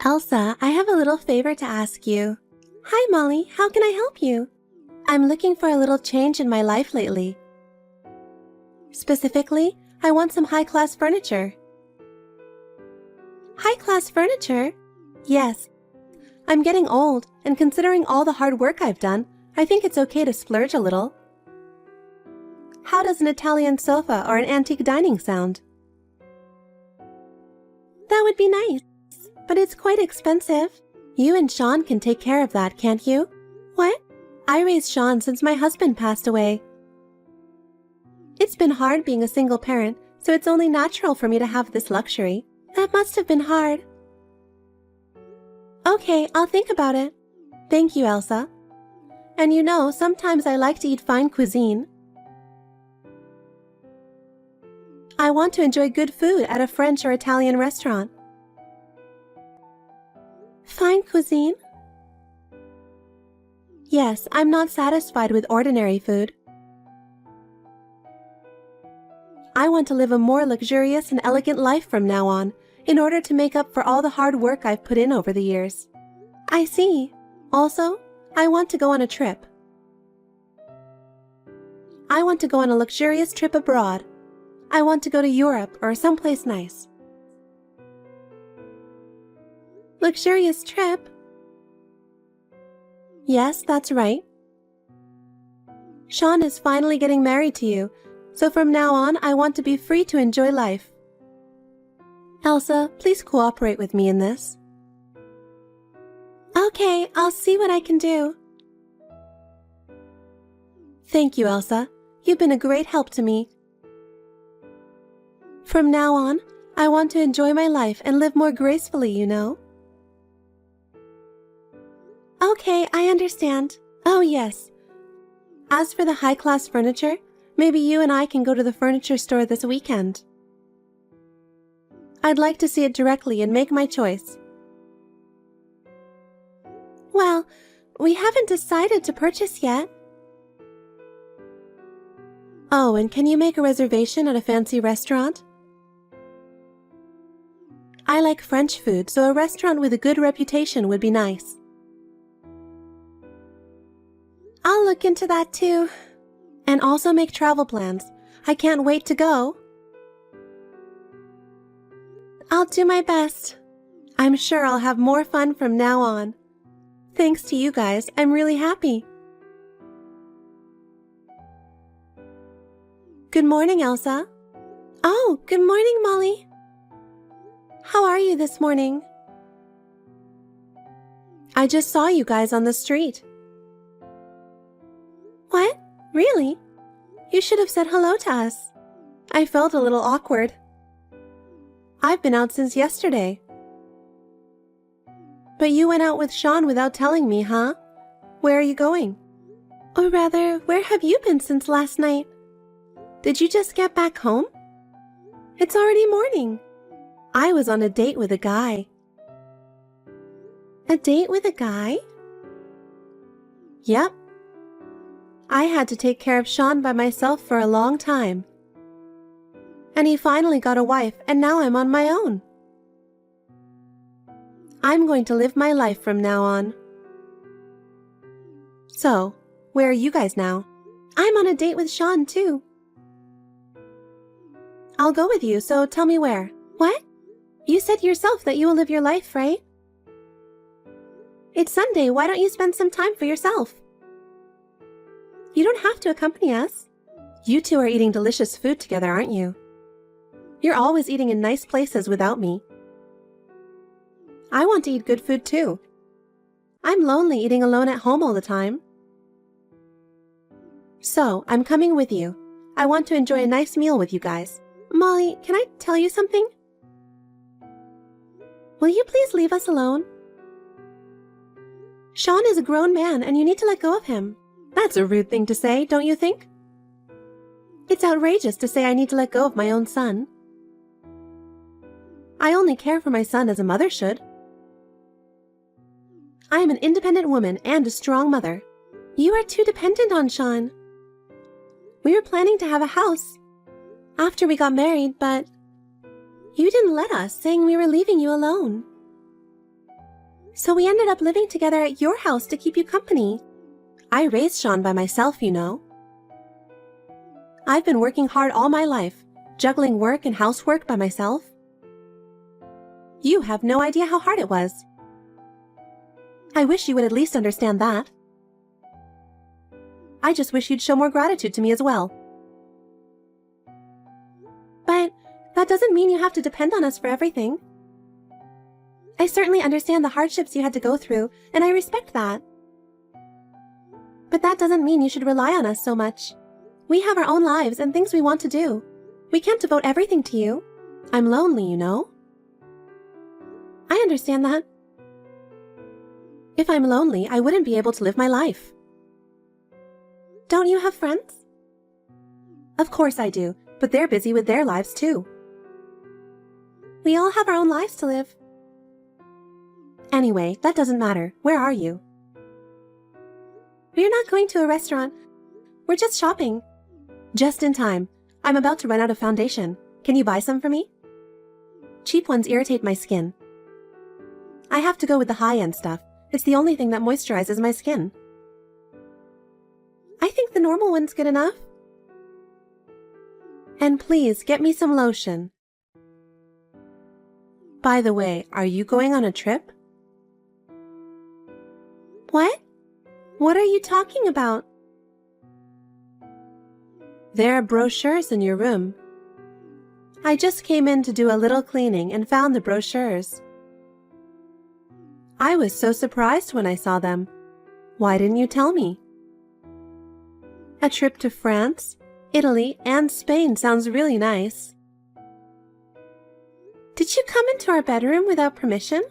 Elsa, I have a little favor to ask you. Hi, Molly. How can I help you? I'm looking for a little change in my life lately. Specifically, I want some high-class furniture. High-class furniture? Yes. I'm getting old, and considering all the hard work I've done, I think it's okay to splurge a little. How does an Italian sofa or an antique dining sound? That would be nice, but it's quite expensive. You and Sean can take care of that, can't you? What? I raised Sean since my husband passed away. It's been hard being a single parent, so it's only natural for me to have this luxury. That must have been hard. Okay, I'll think about it. Thank you, Elsa. And you know, sometimes I like to eat fine cuisine. I want to enjoy good food at a French or Italian restaurant. Fine cuisine? Yes, I'm not satisfied with ordinary food. I want to live a more luxurious and elegant life from now on, in order to make up for all the hard work I've put in over the years. I see. Also, I want to go on a trip. I want to go on a luxurious trip abroad. I want to go to Europe or someplace nice. Luxurious trip? Yes, that's right. Sean is finally getting married to you, so from now on I want to be free to enjoy life. Elsa, please cooperate with me in this. Okay, I'll see what I can do. Thank you, Elsa. You've been a great help to me. From now on, I want to enjoy my life and live more gracefully, you know. Okay, I understand. Oh, yes. As for the high-class furniture, maybe you and I can go to the furniture store this weekend. I'd like to see it directly and make my choice. Well, we haven't decided to purchase yet. Oh, and can you make a reservation at a fancy restaurant? I like French food, so a restaurant with a good reputation would be nice. I'll look into that too. And also make travel plans. I can't wait to go. I'll do my best. I'm sure I'll have more fun from now on. Thanks to you guys, I'm really happy. Good morning, Elsa. Oh, good morning, Molly. How are you this morning? I just saw you guys on the street. What? Really? You should have said hello to us. I felt a little awkward. I've been out since yesterday. But you went out with Sean without telling me, huh? Where are you going? Or rather, where have you been since last night? Did you just get back home? It's already morning. I was on a date with a guy. A date with a guy? Yep. I had to take care of Sean by myself for a long time. And he finally got a wife, and now I'm on my own. I'm going to live my life from now on. So, where are you guys now? I'm on a date with Sean, too. I'll go with you, so tell me where. What? You said yourself that you will live your life, right? It's Sunday, why don't you spend some time for yourself? You don't have to accompany us. You two are eating delicious food together, aren't you? You're always eating in nice places without me. I want to eat good food too. I'm lonely eating alone at home all the time. So, I'm coming with you. I want to enjoy a nice meal with you guys. Molly, can I tell you something? Will you please leave us alone? Sean is a grown man and you need to let go of him. That's a rude thing to say, don't you think? It's outrageous to say I need to let go of my own son. I only care for my son as a mother should. I am an independent woman and a strong mother. You are too dependent on Sean. We were planning to have a house after we got married, but you didn't let us, saying we were leaving you alone. So we ended up living together at your house to keep you company. I raised Sean by myself, you know. I've been working hard all my life, juggling work and housework by myself. You have no idea how hard it was. I wish you would at least understand that. I just wish you'd show more gratitude to me as well. But that doesn't mean you have to depend on us for everything. I certainly understand the hardships you had to go through, and I respect that. But that doesn't mean you should rely on us so much. We have our own lives and things we want to do. We can't devote everything to you. I'm lonely, you know. I understand that. If I'm lonely, I wouldn't be able to live my life. Don't you have friends? Of course I do, but they're busy with their lives too. We all have our own lives to live. Anyway, that doesn't matter. Where are you? We're not going to a restaurant. We're just shopping. Just in time. I'm about to run out of foundation. Can you buy some for me? Cheap ones irritate my skin. I have to go with the high-end stuff. It's the only thing that moisturizes my skin. I think the normal one's good enough. And please, get me some lotion. By the way, are you going on a trip? What? What are you talking about? There are brochures in your room. I just came in to do a little cleaning and found the brochures. I was so surprised when I saw them. Why didn't you tell me? A trip to France, Italy, and Spain sounds really nice. Did you come into our bedroom without permission?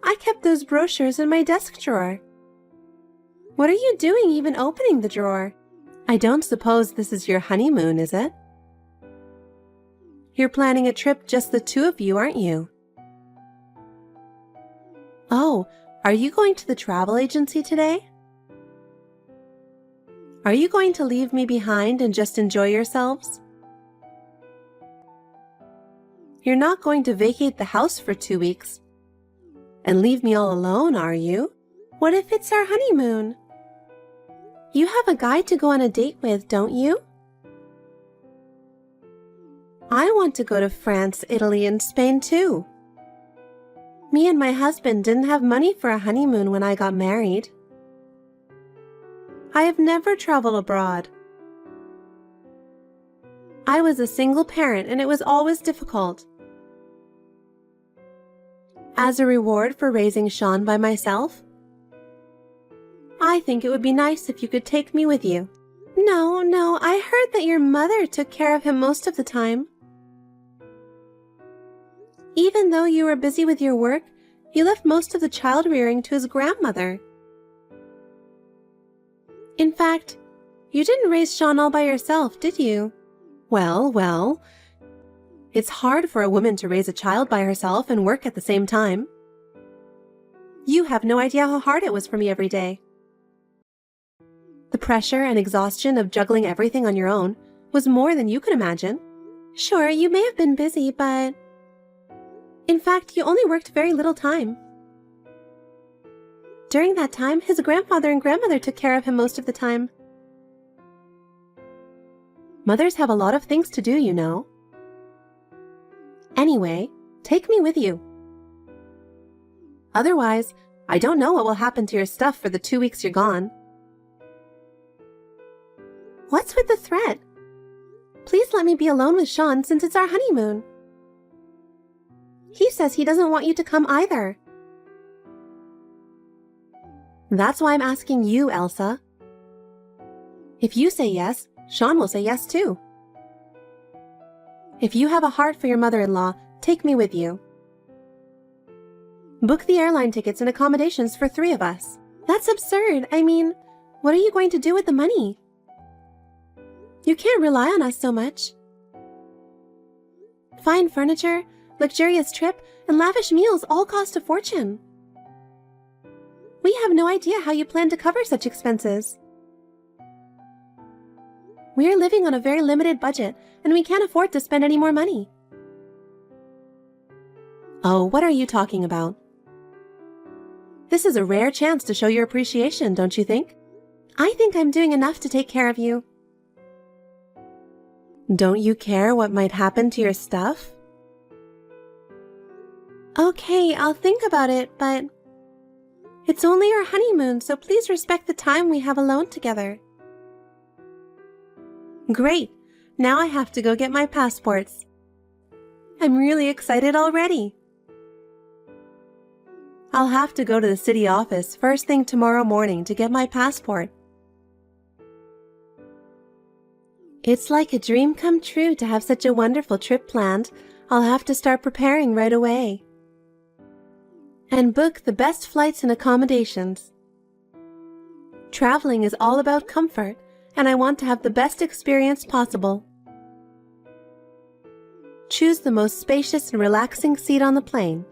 I kept those brochures in my desk drawer. What are you doing even opening the drawer? I don't suppose this is your honeymoon, is it? You're planning a trip just the two of you, aren't you? Oh, are you going to the travel agency today? Are you going to leave me behind and just enjoy yourselves? You're not going to vacate the house for 2 weeks and leave me all alone, are you? What if it's our honeymoon? You have a guy to go on a date with, don't you? I want to go to France, Italy, and Spain too. Me and my husband didn't have money for a honeymoon when I got married. I have never traveled abroad. I was a single parent and it was always difficult. As a reward for raising Sean by myself, I think it would be nice if you could take me with you. No, I heard that your mother took care of him most of the time. Even though you were busy with your work, you left most of the child rearing to his grandmother. In fact, you didn't raise Sean all by yourself, did you? Well, it's hard for a woman to raise a child by herself and work at the same time. You have no idea how hard it was for me every day. The pressure and exhaustion of juggling everything on your own was more than you could imagine. Sure, you may have been busy, but in fact, you only worked very little time. During that time, his grandfather and grandmother took care of him most of the time. Mothers have a lot of things to do, you know. Anyway, take me with you. Otherwise, I don't know what will happen to your stuff for the 2 weeks you're gone. What's with the threat? Please let me be alone with Sean since it's our honeymoon. He says he doesn't want you to come either. That's why I'm asking you, Elsa. If you say yes, Sean will say yes too. If you have a heart for your mother-in-law, take me with you. Book the airline tickets and accommodations for 3 of us. That's absurd. I mean, what are you going to do with the money? You can't rely on us so much. Fine furniture, luxurious trip, and lavish meals all cost a fortune. We have no idea how you plan to cover such expenses. We are living on a very limited budget, and we can't afford to spend any more money. Oh, what are you talking about? This is a rare chance to show your appreciation, don't you think? I think I'm doing enough to take care of you. Don't you care what might happen to your stuff? Okay, I'll think about it, but it's only our honeymoon, so please respect the time we have alone together. Great! Now I have to go get my passports. I'm really excited already. I'll have to go to the city office first thing tomorrow morning to get my passport. It's like a dream come true to have such a wonderful trip planned. I'll have to start preparing right away. And book the best flights and accommodations. Traveling is all about comfort, and I want to have the best experience possible. Choose the most spacious and relaxing seat on the plane.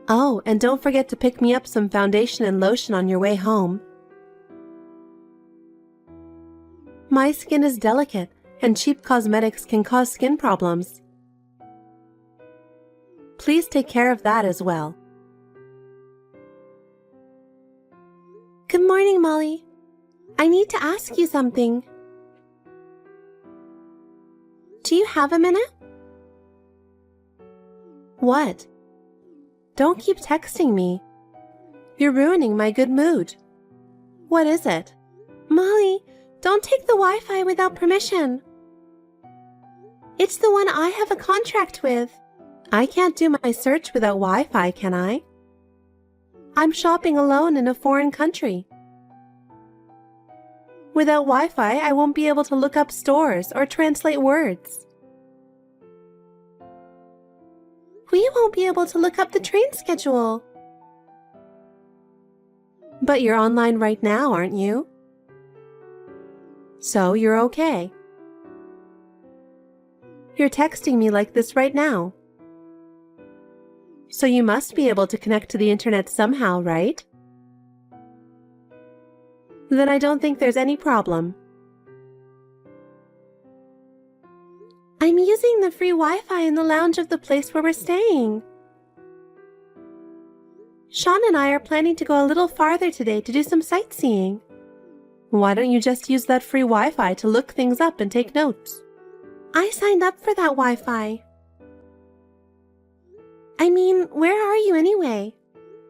Oh, and don't forget to pick me up some foundation and lotion on your way home. My skin is delicate, and cheap cosmetics can cause skin problems. Please take care of that as well. Good morning, Molly. I need to ask you something. Do you have a minute? What? Don't keep texting me. You're ruining my good mood. What is it? Molly, don't take the Wi-Fi without permission. It's the one I have a contract with. I can't do my search without Wi-Fi, can I? I'm shopping alone in a foreign country. Without Wi-Fi, I won't be able to look up stores or translate words. We won't be able to look up the train schedule. But you're online right now, aren't you? So you're okay. You're texting me like this right now. So you must be able to connect to the internet somehow, right? Then I don't think there's any problem. I'm using the free Wi-Fi in the lounge of the place where we're staying. Sean and I are planning to go a little farther today to do some sightseeing. Why don't you just use that free Wi-Fi to look things up and take notes? I signed up for that Wi-Fi. I mean, where are you anyway?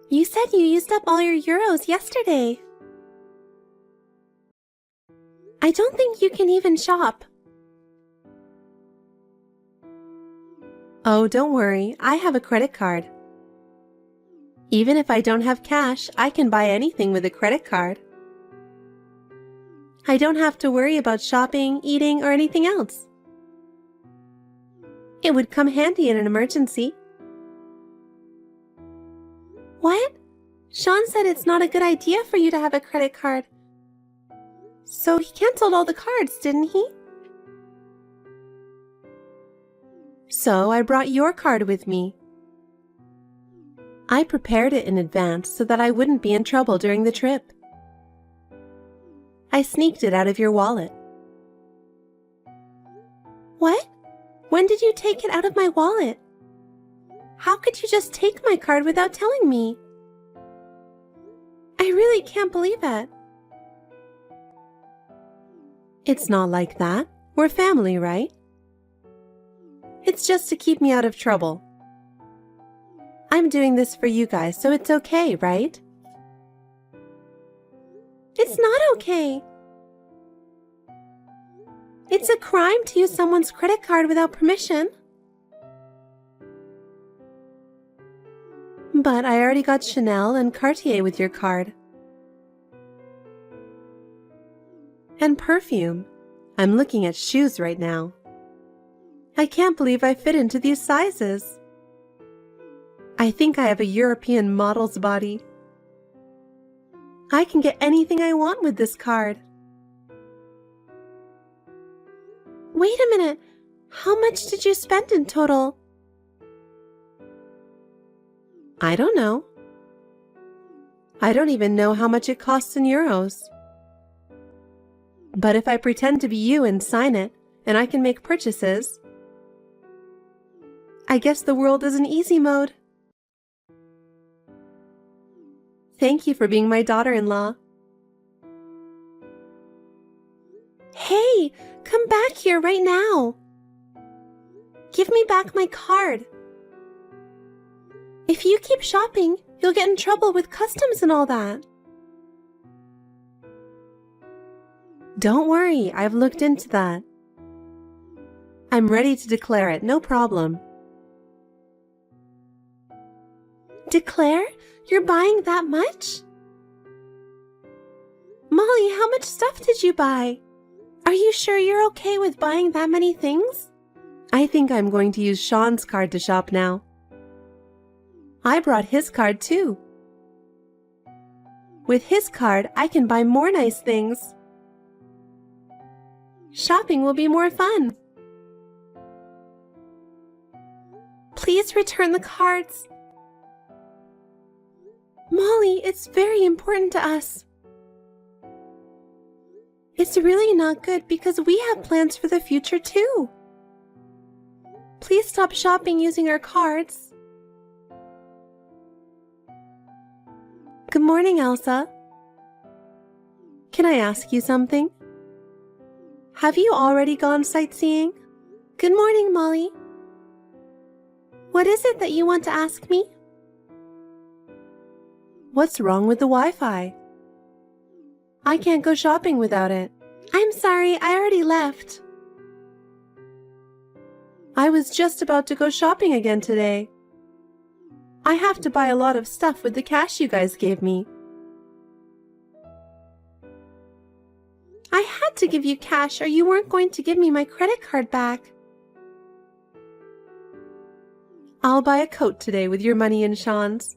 You said you used up all your euros yesterday. I don't think you can even shop. Oh, don't worry, I have a credit card. Even if I don't have cash, I can buy anything with a credit card. I don't have to worry about shopping, eating, or anything else. It would come handy in an emergency. What? Sean said it's not a good idea for you to have a credit card. So he canceled all the cards, didn't he? So I brought your card with me. I prepared it in advance so that I wouldn't be in trouble during the trip. I sneaked it out of your wallet. What? When did you take it out of my wallet? How could you just take my card without telling me? I really can't believe it. It's not like that. We're family, right? It's just to keep me out of trouble. I'm doing this for you guys, so it's okay, right? It's not okay. It's a crime to use someone's credit card without permission. But I already got Chanel and Cartier with your card. And perfume. I'm looking at shoes right now. I can't believe I fit into these sizes. I think I have a European model's body. I can get anything I want with this card. Wait a minute. How much did you spend in total? I don't know. I don't even know how much it costs in euros. But if I pretend to be you and sign it, and I can make purchases, I guess the world is in easy mode. Thank you for being my daughter-in-law. Hey, come back here right now. Give me back my card. If you keep shopping, you'll get in trouble with customs and all that. Don't worry, I've looked into that. I'm ready to declare it, no problem. Declare? You're buying that much? Molly, how much stuff did you buy? Are you sure you're okay with buying that many things? I think I'm going to use Sean's card to shop now. I brought his card too. With his card, I can buy more nice things. Shopping will be more fun. Please return the cards. Molly, it's very important to us. It's really not good because we have plans for the future too. Please stop shopping using our cards. Good morning, Elsa. Can I ask you something? Have you already gone sightseeing? Good morning, Molly. What is it that you want to ask me? What's wrong with the Wi-Fi? I can't go shopping without it. I'm sorry, I already left. I was just about to go shopping again today. I have to buy a lot of stuff with the cash you guys gave me. I had to give you cash or you weren't going to give me my credit card back. I'll buy a coat today with your money and Sean's.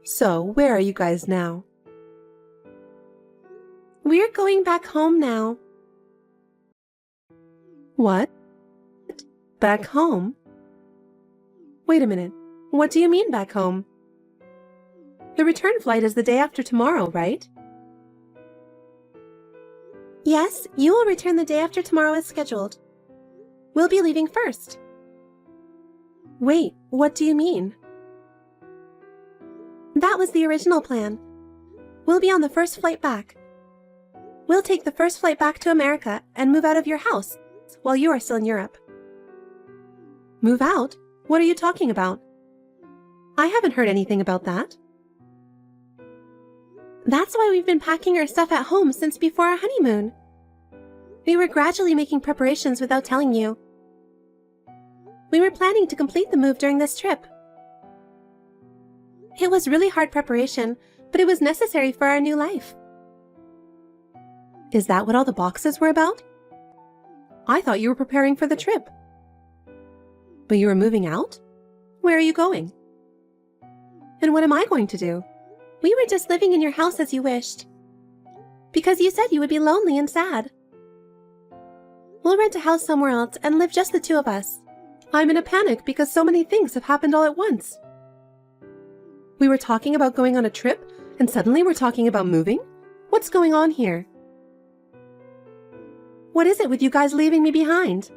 So, where are you guys now? We're going back home now. What? Back home? Wait a minute. What do you mean back home? The return flight is the day after tomorrow, right? Yes, you will return the day after tomorrow as scheduled. We'll be leaving first. Wait, what do you mean? That was the original plan. We'll be on the first flight back. We'll take the first flight back to America and move out of your house while you are still in Europe. Move out? What are you talking about? I haven't heard anything about that. That's why we've been packing our stuff at home since before our honeymoon. We were gradually making preparations without telling you. We were planning to complete the move during this trip. It was really hard preparation, but it was necessary for our new life. Is that what all the boxes were about? I thought you were preparing for the trip. But you were moving out? Where are you going? And what am I going to do? We were just living in your house as you wished. Because you said you would be lonely and sad. We'll rent a house somewhere else and live just the two of us. I'm in a panic because so many things have happened all at once. We were talking about going on a trip, and suddenly we're talking about moving? What's going on here? What is it with you guys leaving me behind?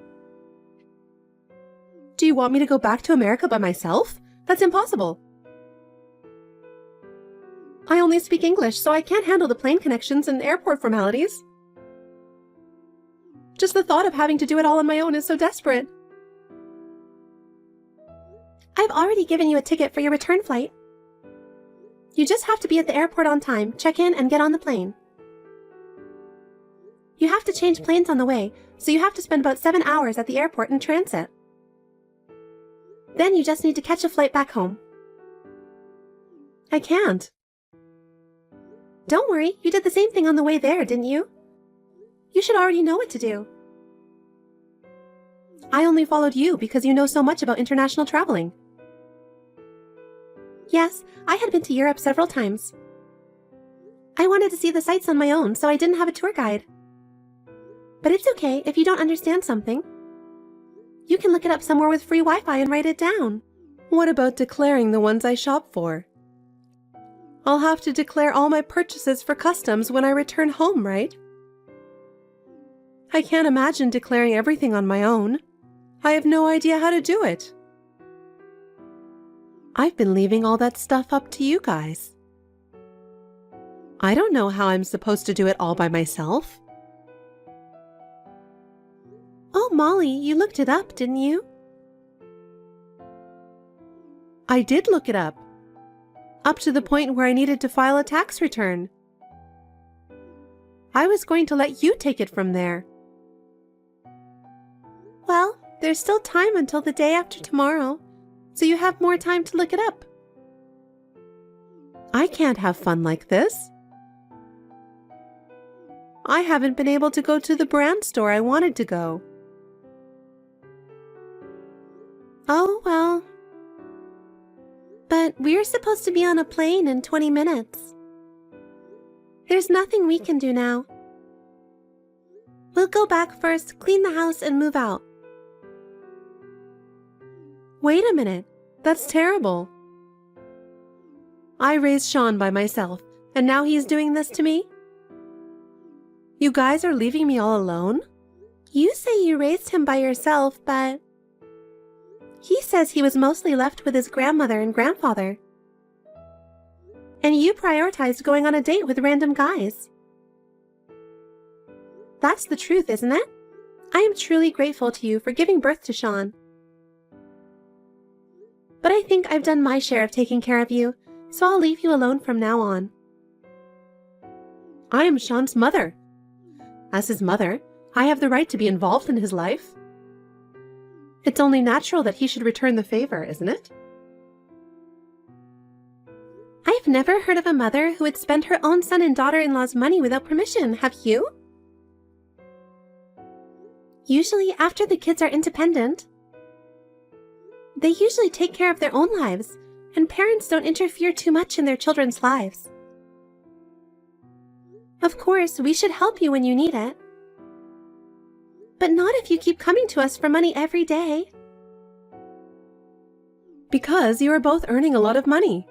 Do you want me to go back to America by myself? That's impossible. I only speak English, so I can't handle the plane connections and airport formalities. Just the thought of having to do it all on my own is so desperate. I've already given you a ticket for your return flight. You just have to be at the airport on time, check in, and get on the plane. You have to change planes on the way, so you have to spend about 7 hours at the airport in transit. Then you just need to catch a flight back home. I can't. Don't worry, you did the same thing on the way there, didn't you? You should already know what to do. I only followed you because you know so much about international traveling. Yes, I had been to Europe several times. I wanted to see the sights on my own, so I didn't have a tour guide. But it's okay if you don't understand something. You can look it up somewhere with free Wi-Fi and write it down. What about declaring the ones I shop for? I'll have to declare all my purchases for customs when I return home, right? I can't imagine declaring everything on my own. I have no idea how to do it. I've been leaving all that stuff up to you guys. I don't know how I'm supposed to do it all by myself. Oh, Molly, you looked it up, didn't you? I did look it up to the point where I needed to file a tax return. I was going to let you take it from there. Well, there's still time until the day after tomorrow, so you have more time to look it up. I can't have fun like this. I haven't been able to go to the brand store I wanted to go. Oh, well. But we're supposed to be on a plane in 20 minutes. There's nothing we can do now. We'll go back first, clean the house, and move out. Wait a minute. That's terrible. I raised Sean by myself, and now he's doing this to me? You guys are leaving me all alone? You say you raised him by yourself, but he says he was mostly left with his grandmother and grandfather. And you prioritized going on a date with random guys. That's the truth, isn't it? I am truly grateful to you for giving birth to Sean. But I think I've done my share of taking care of you, so I'll leave you alone from now on. I am Sean's mother. As his mother, I have the right to be involved in his life. It's only natural that he should return the favor, isn't it? I've never heard of a mother who would spend her own son and daughter-in-law's money without permission, have you? Usually after the kids are independent. They usually take care of their own lives, and parents don't interfere too much in their children's lives. Of course, we should help you when you need it. But not if you keep coming to us for money every day. Because you are both earning a lot of money.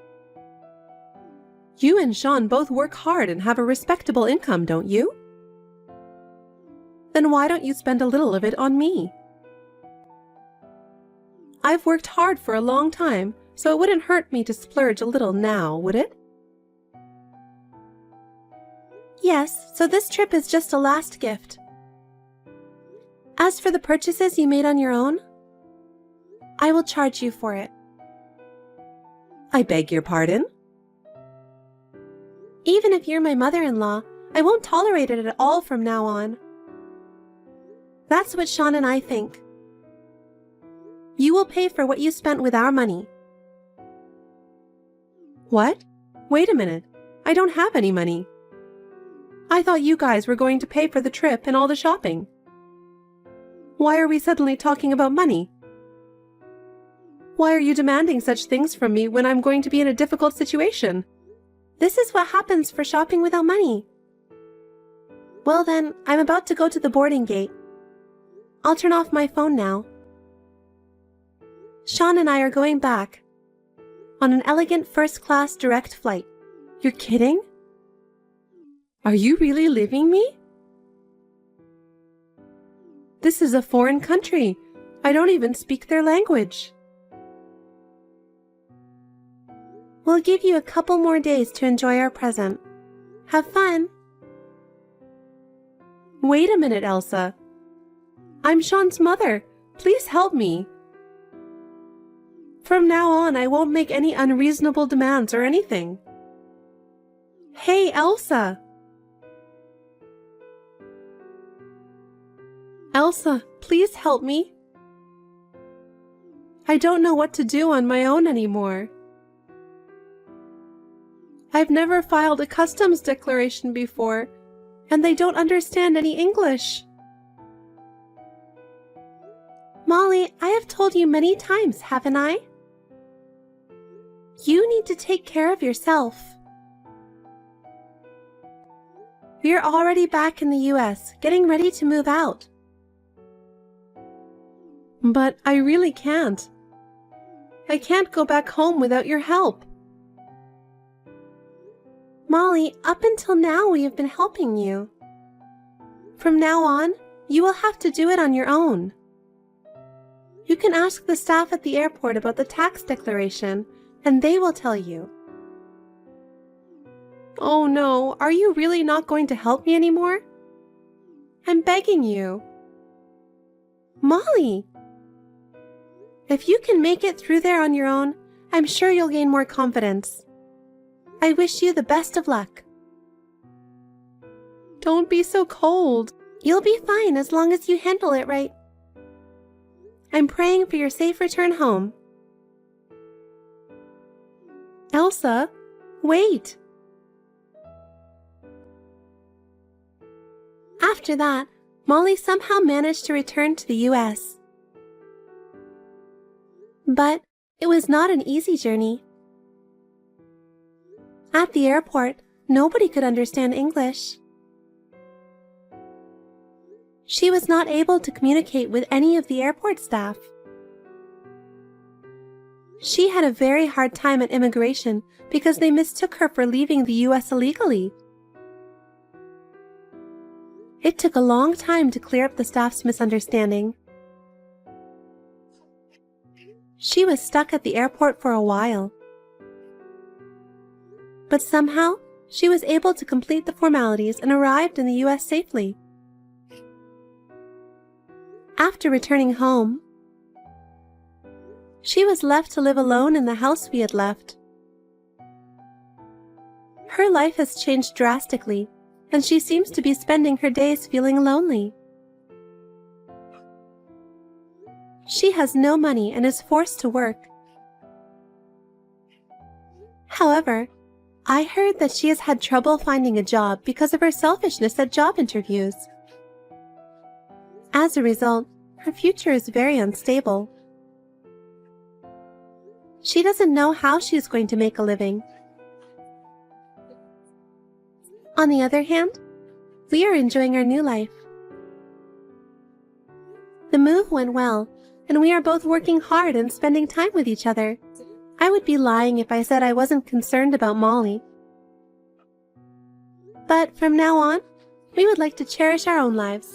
You and Sean both work hard and have a respectable income, don't you? Then why don't you spend a little of it on me? I've worked hard for a long time, so it wouldn't hurt me to splurge a little now, would it? Yes, so this trip is just a last gift. As for the purchases you made on your own, I will charge you for it. I beg your pardon? Even if you're my mother-in-law, I won't tolerate it at all from now on. That's what Sean and I think. You will pay for what you spent with our money. What? Wait a minute. I don't have any money. I thought you guys were going to pay for the trip and all the shopping. Why are we suddenly talking about money? Why are you demanding such things from me when I'm going to be in a difficult situation? This is what happens for shopping without money. Well then, I'm about to go to the boarding gate. I'll turn off my phone now. Sean and I are going back on an elegant first-class direct flight. You're kidding? Are you really leaving me? This is a foreign country. I don't even speak their language. We'll give you a couple more days to enjoy our present. Have fun. Wait a minute, Elsa. I'm Sean's mother. Please help me. From now on, I won't make any unreasonable demands or anything. Hey, Elsa. Elsa, please help me. I don't know what to do on my own anymore. I've never filed a customs declaration before, and they don't understand any English. Molly, I have told you many times, haven't I? You need to take care of yourself. We're already back in the US, getting ready to move out. But I really can't. I can't go back home without your help. Molly, up until now we have been helping you. From now on, you will have to do it on your own. You can ask the staff at the airport about the tax declaration, and they will tell you. Oh no, are you really not going to help me anymore? I'm begging you. Molly! If you can make it through there on your own, I'm sure you'll gain more confidence. I wish you the best of luck. Don't be so cold. You'll be fine as long as you handle it right. I'm praying for your safe return home. Elsa, wait. After that, Molly somehow managed to return to the U.S. But it was not an easy journey. At the airport, nobody could understand English. She was not able to communicate with any of the airport staff. She had a very hard time at immigration because they mistook her for leaving the U.S. illegally. It took a long time to clear up the staff's misunderstanding. She was stuck at the airport for a while. But somehow, she was able to complete the formalities and arrived in the U.S. safely. After returning home, she was left to live alone in the house we had left. Her life has changed drastically, and she seems to be spending her days feeling lonely. She has no money and is forced to work. However, I heard that she has had trouble finding a job because of her selfishness at job interviews. As a result, her future is very unstable. She doesn't know how she is going to make a living. On the other hand, we are enjoying our new life. The move went well, and we are both working hard and spending time with each other. I would be lying if I said I wasn't concerned about Molly. But from now on, we would like to cherish our own lives.